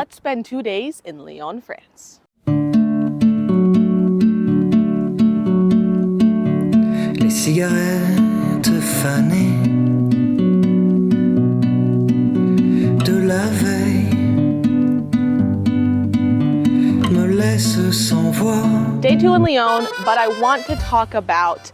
let's spend 2 days in Lyon, France. Les cigarettes fanées de la veille me laissent sans voix. Day 2 in Lyon, but I want to talk about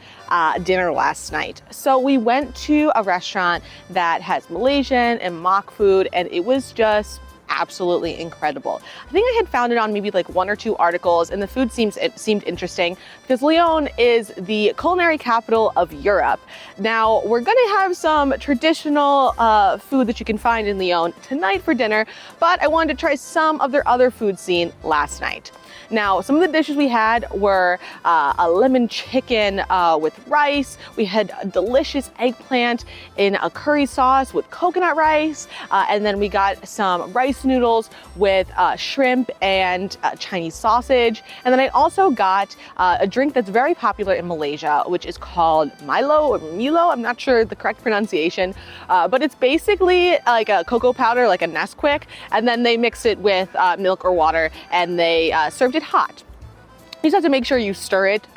dinner last night. So we went to a restaurant that has Malaysian and Mak food, and it was just absolutely incredible. I think I had found it on maybe like 1 or 2 articles, and the food seemed interesting because Lyon is the culinary capital of Europe. Now we're gonna have some traditional food that you can find in Lyon tonight for dinner, but I wanted to try some of their other food scene last night. Now, some of the dishes we had were a lemon chicken with rice. We had a delicious eggplant in a curry sauce with coconut rice. And then we got some rice noodles with shrimp and Chinese sausage. And then I also got a drink that's very popular in Malaysia, which is called Milo or Milo. I'm not sure the correct pronunciation, but it's basically like a cocoa powder, like a Nesquik. And then they mix it with milk or water, and they served it hot. You just have to make sure you stir it,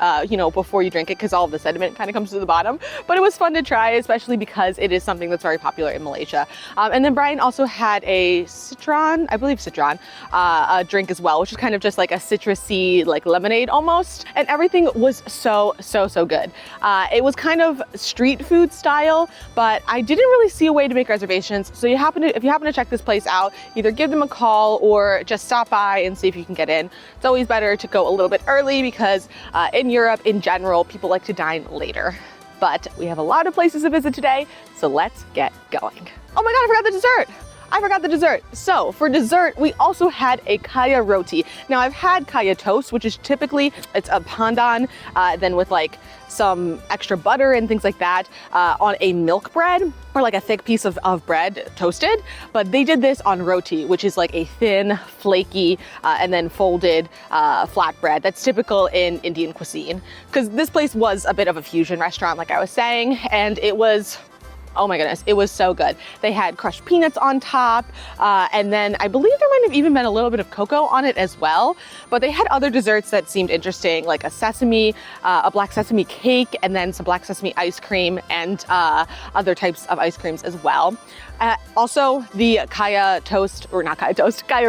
before you drink it, because all of the sediment kind of comes to the bottom. But it was fun to try, especially because it is something that's very popular in Malaysia. And then Brian also had a citron, I believe citron, a drink as well, which is kind of just like a citrusy, like lemonade almost. And everything was so good. It was kind of street food style, but I didn't really see a way to make reservations. So if you happen to check this place out, either give them a call or just stop by and see if you can get in. It's always better to go a little bit early because in Europe in general, people like to dine later. But we have a lot of places to visit today, so let's get going. Oh my God, I forgot the dessert. So for dessert, we also had a kaya roti. Now I've had kaya toast, which is typically, it's a pandan, then with like some extra butter and things like that on a milk bread, or like a thick piece of bread toasted. But they did this on roti, which is like a thin, flaky, and then folded flat bread that's typical in Indian cuisine. Because this place was a bit of a fusion restaurant, like I was saying, and it was, oh my goodness, it was so good. They had crushed peanuts on top, and then I believe there might have even been a little bit of cocoa on it as well. But they had other desserts that seemed interesting, like a black sesame cake, and then some black sesame ice cream, and other types of ice creams as well. Also, the kaya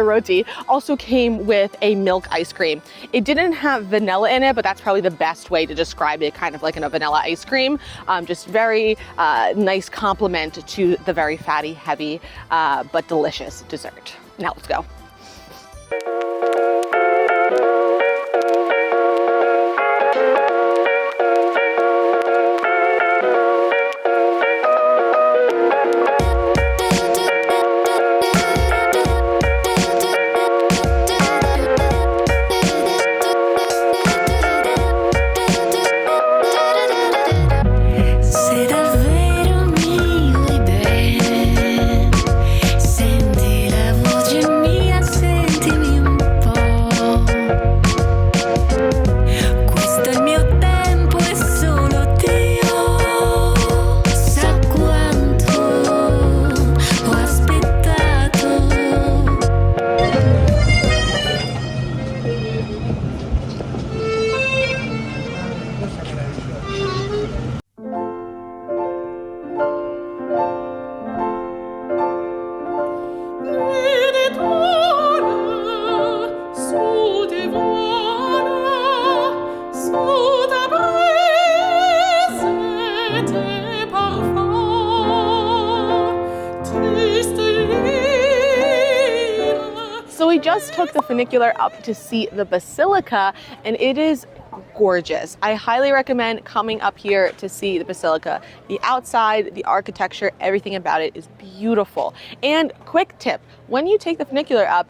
roti also came with a milk ice cream. It didn't have vanilla in it, but that's probably the best way to describe it, kind of like a vanilla ice cream. Just very nice complement to the very fatty, heavy, but delicious dessert. Now let's go. So we just took the funicular up to see the Basilica, and it is gorgeous. I highly recommend coming up here to see the Basilica. The outside, the architecture, everything about it is beautiful. And quick tip, when you take the funicular up,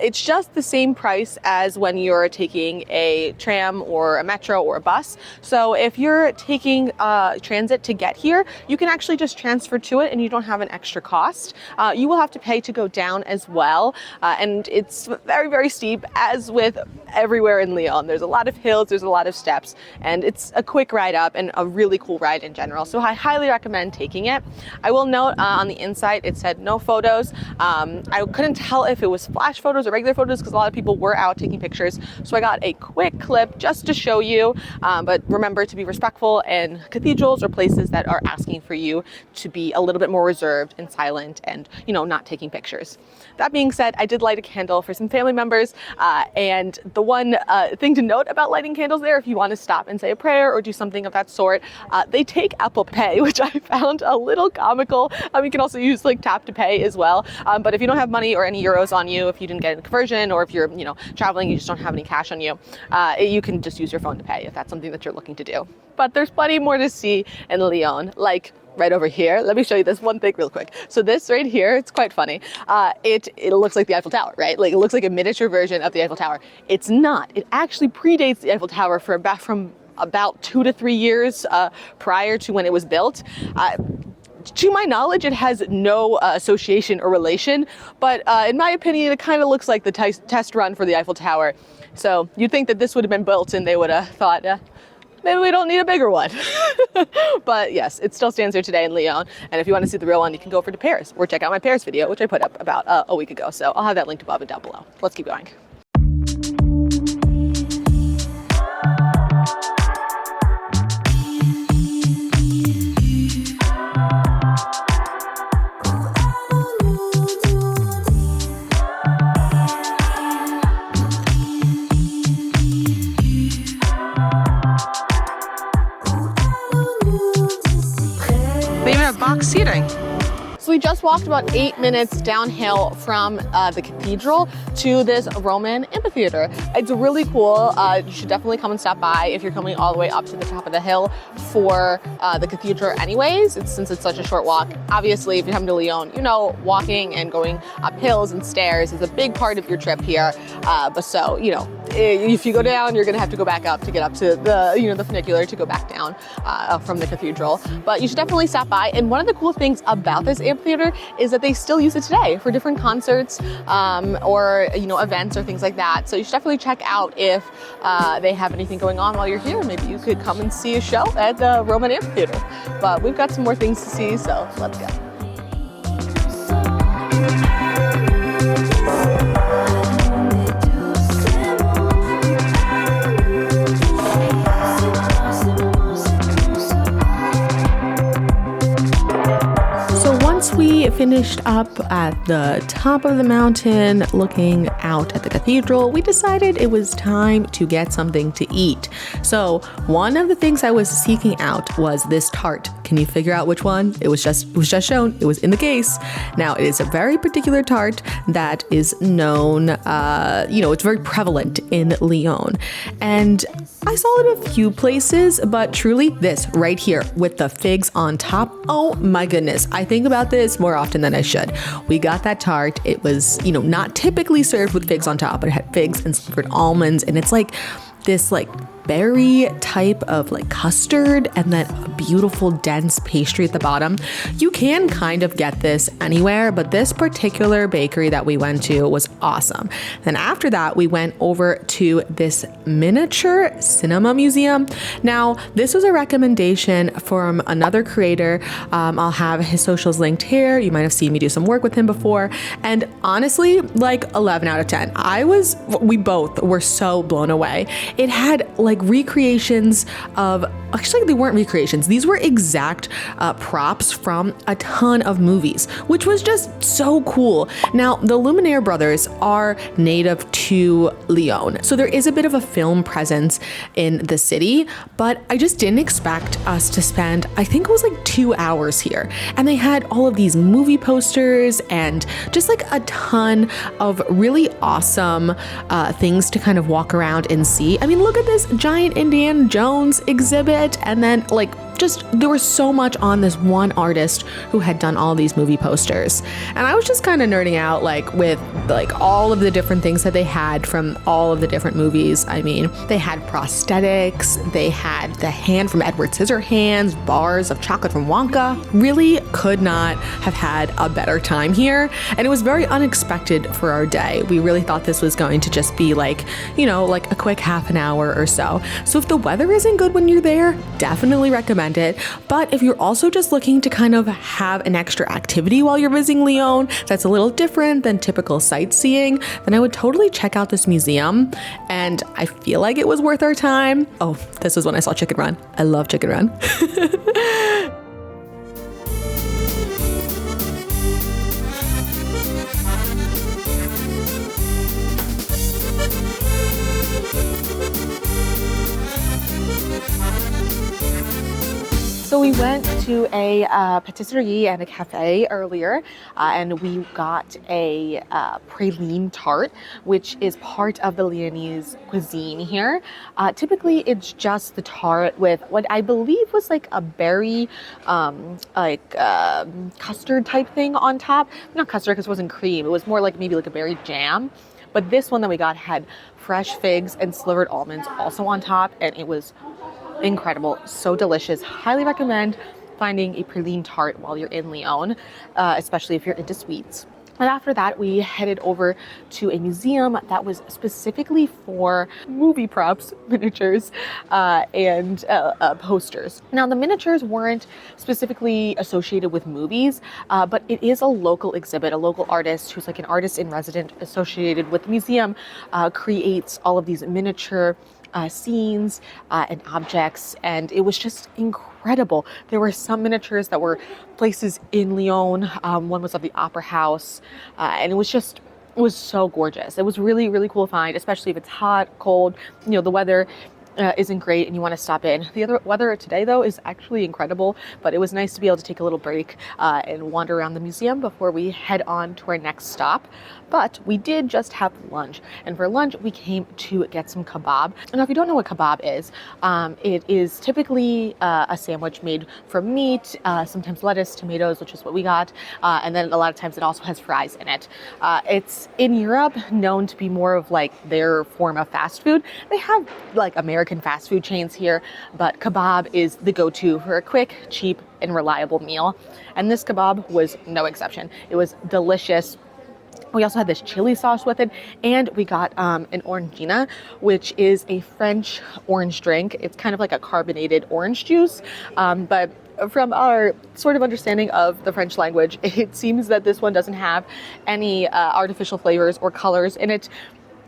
it's just the same price as when you're taking a tram or a metro or a bus. So if you're taking transit to get here, you can actually just transfer to it and you don't have an extra cost. You will have to pay to go down as well. And it's very, very steep, as with everywhere in Lyon. There's a lot of hills, there's a lot lot of steps, and it's a quick ride up and a really cool ride in general. So I highly recommend taking it. I will note on the inside it said no photos. I couldn't tell if it was flash photos or regular photos because a lot of people were out taking pictures. So I got a quick clip just to show you, but remember to be respectful in cathedrals or places that are asking for you to be a little bit more reserved and silent and, you know, not taking pictures. That being said, I did light a candle for some family members, and the one thing to note about lighting candles there, if you want to stop and say a prayer or do something of that sort, they take Apple Pay, which I found a little comical. You can also use like tap to pay as well, but if you don't have money or any euros on you, if you didn't get a conversion, or if you're, you know, traveling, you just don't have any cash on you, you can just use your phone to pay if that's something that you're looking to do. But there's plenty more to see in Lyon, like right over here. Let me show you this one thing real quick. So this right here, it's quite funny. It looks like the Eiffel Tower, right? Like it looks like a miniature version of the Eiffel Tower. It's not. It actually predates the Eiffel Tower from about 2 to 3 years prior to when it was built. To my knowledge, it has no association or relation, but in my opinion, it kind of looks like the test run for the Eiffel Tower. So you'd think that this would have been built and they would have thought, maybe we don't need a bigger one. But yes, it still stands here today in Lyon. And if you want to see the real one, you can go over to Paris or check out my Paris video, which I put up about a week ago. So I'll have that linked above and down below. Let's keep going. They even have box seating. So we just walked about 8 minutes downhill from the cathedral to this Roman amphitheater. It's really cool. You should definitely come and stop by if you're coming all the way up to the top of the hill for the cathedral anyways, since it's such a short walk. Obviously, if you're coming to Lyon, you know, walking and going up hills and stairs is a big part of your trip here. But so, you know, if you go down, you're gonna have to go back up to get up to the, you know, the funicular to go back down from the cathedral. But you should definitely stop by. And one of the cool things about this amphitheater is that they still use it today for different concerts or, you know, events or things like that. So you should definitely check out if they have anything going on while you're here. Maybe you could come and see a show at the Roman amphitheater. But we've got some more things to see, so let's go. Once we finished up at the top of the mountain looking out at the cathedral, we decided it was time to get something to eat. So one of the things I was seeking out was this tart. Can you figure out which one? It was just shown. It was in the case. Now it is a very particular tart that is known, you know, it's very prevalent in Lyon. And I saw it a few places, but truly this right here with the figs on top. Oh my goodness. I think about this more often than I should. We got that tart. It was, you know, not typically served with figs on top, but it had figs and flavored almonds. And it's like this like berry type of like custard and then a beautiful dense pastry at the bottom. You can kind of get this anywhere, but this particular bakery that we went to was awesome. Then after that, we went over to this miniature cinema museum. Now, this was a recommendation from another creator. I'll have his socials linked here. You might have seen me do some work with him before. And honestly, like 11 out of 10. We both were so blown away. It had like recreations of, actually they weren't recreations, these were exact props from a ton of movies, which was just so cool. Now, the Lumiere brothers are native to Lyon, so there is a bit of a film presence in the city, but I just didn't expect us to spend, I think it was like 2 hours here. And they had all of these movie posters and just like a ton of really awesome things to kind of walk around and see. I mean, look at this giant Indiana Jones exhibit, and then like there was so much on this one artist who had done all these movie posters. And I was just kind of nerding out with all of the different things that they had from all of the different movies. I mean, they had prosthetics, they had the hand from Edward Scissorhands, bars of chocolate from Wonka. Really could not have had a better time here. And it was very unexpected for our day. We really thought this was going to just be a quick half an hour or so. So if the weather isn't good when you're there, definitely recommend it. But if you're also just looking to kind of have an extra activity while you're visiting Lyon that's a little different than typical sightseeing, then I would totally check out this museum. And I feel like it was worth our time. Oh, this was when I saw Chicken Run. I love Chicken Run. So we went to a pâtisserie and a cafe earlier, and we got a praline tart, which is part of the Lyonese cuisine here. Typically, it's just the tart with what I believe was a berry, custard type thing on top. Not custard because it wasn't cream. It was more maybe a berry jam. But this one that we got had fresh figs and slivered almonds also on top, and it was incredible, so delicious. Highly recommend finding a praline tart while you're in Lyon, especially if you're into sweets. And after that, we headed over to a museum that was specifically for movie props, miniatures, and posters. Now, the miniatures weren't specifically associated with movies, but it is a local exhibit. A local artist who's an artist in resident associated with the museum creates all of these miniature scenes and objects, and it was just incredible. There were some miniatures that were places in Lyon. One was of the Opera House, and it was so gorgeous. It was really, really cool to find, especially if it's hot, cold, the weather isn't great and you want to stop in. The other weather today, though, is actually incredible, but it was nice to be able to take a little break and wander around the museum before we head on to our next stop. But we did just have lunch, and for lunch we came to get some kebab. Now, if you don't know what kebab is, it is typically a sandwich made from meat, sometimes lettuce, tomatoes, which is what we got, and then a lot of times it also has fries in it. It's in Europe known to be more of their form of fast food. They have American fast food chains here, but kebab is the go-to for a quick, cheap, and reliable meal. And this kebab was no exception. It was delicious. We also had this chili sauce with it, and we got an orangina, which is a French orange drink. It's kind of like a carbonated orange juice, but from our sort of understanding of the French language, it seems that this one doesn't have any artificial flavors or colors in it.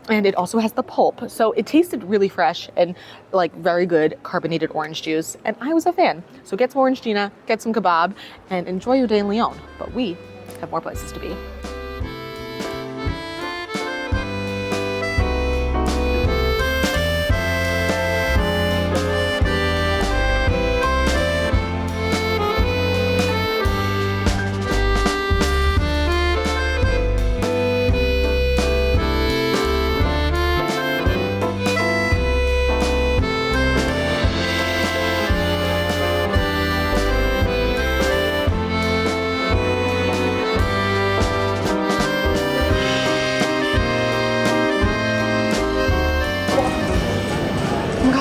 And it also has the pulp. So it tasted really fresh and very good carbonated orange juice. And I was a fan. So get some orangina, get some kebab, and enjoy your day in Lyon. But we have more places to be.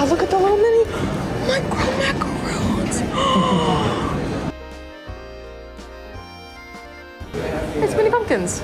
Look at the little mini micro macaroons. It's mini pumpkins.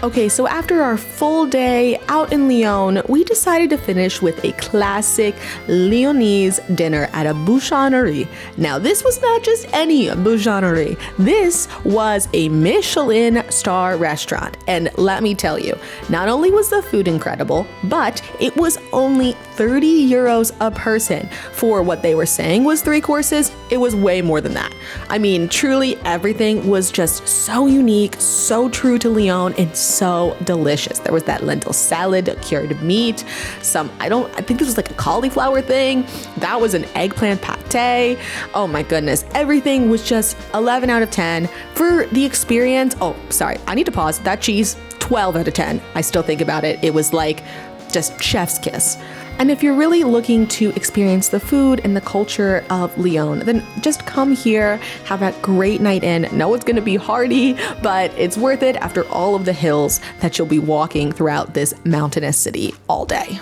Okay, so after our full day out in Lyon, we decided to finish with a classic Lyonese dinner at a bouchonnerie. Now, this was not just any bouchonnerie. This was a Michelin star restaurant. And let me tell you, not only was the food incredible, but it was only 30 euros a person. For what they were saying was 3 courses, it was way more than that. I mean, truly everything was just so unique, so true to Lyon, and so delicious. There was that lentil salad, cured meat, I think this was like a cauliflower thing. That was an eggplant pate. Oh my goodness. Everything was just 11 out of 10 for the experience. Oh, sorry. I need to pause. That cheese, 12 out of 10. I still think about it. It was like just chef's kiss. And if you're really looking to experience the food and the culture of Lyon, then just come here, have a great night in. No, it's going to be hardy, but it's worth it after all of the hills that you'll be walking throughout this mountainous city all day.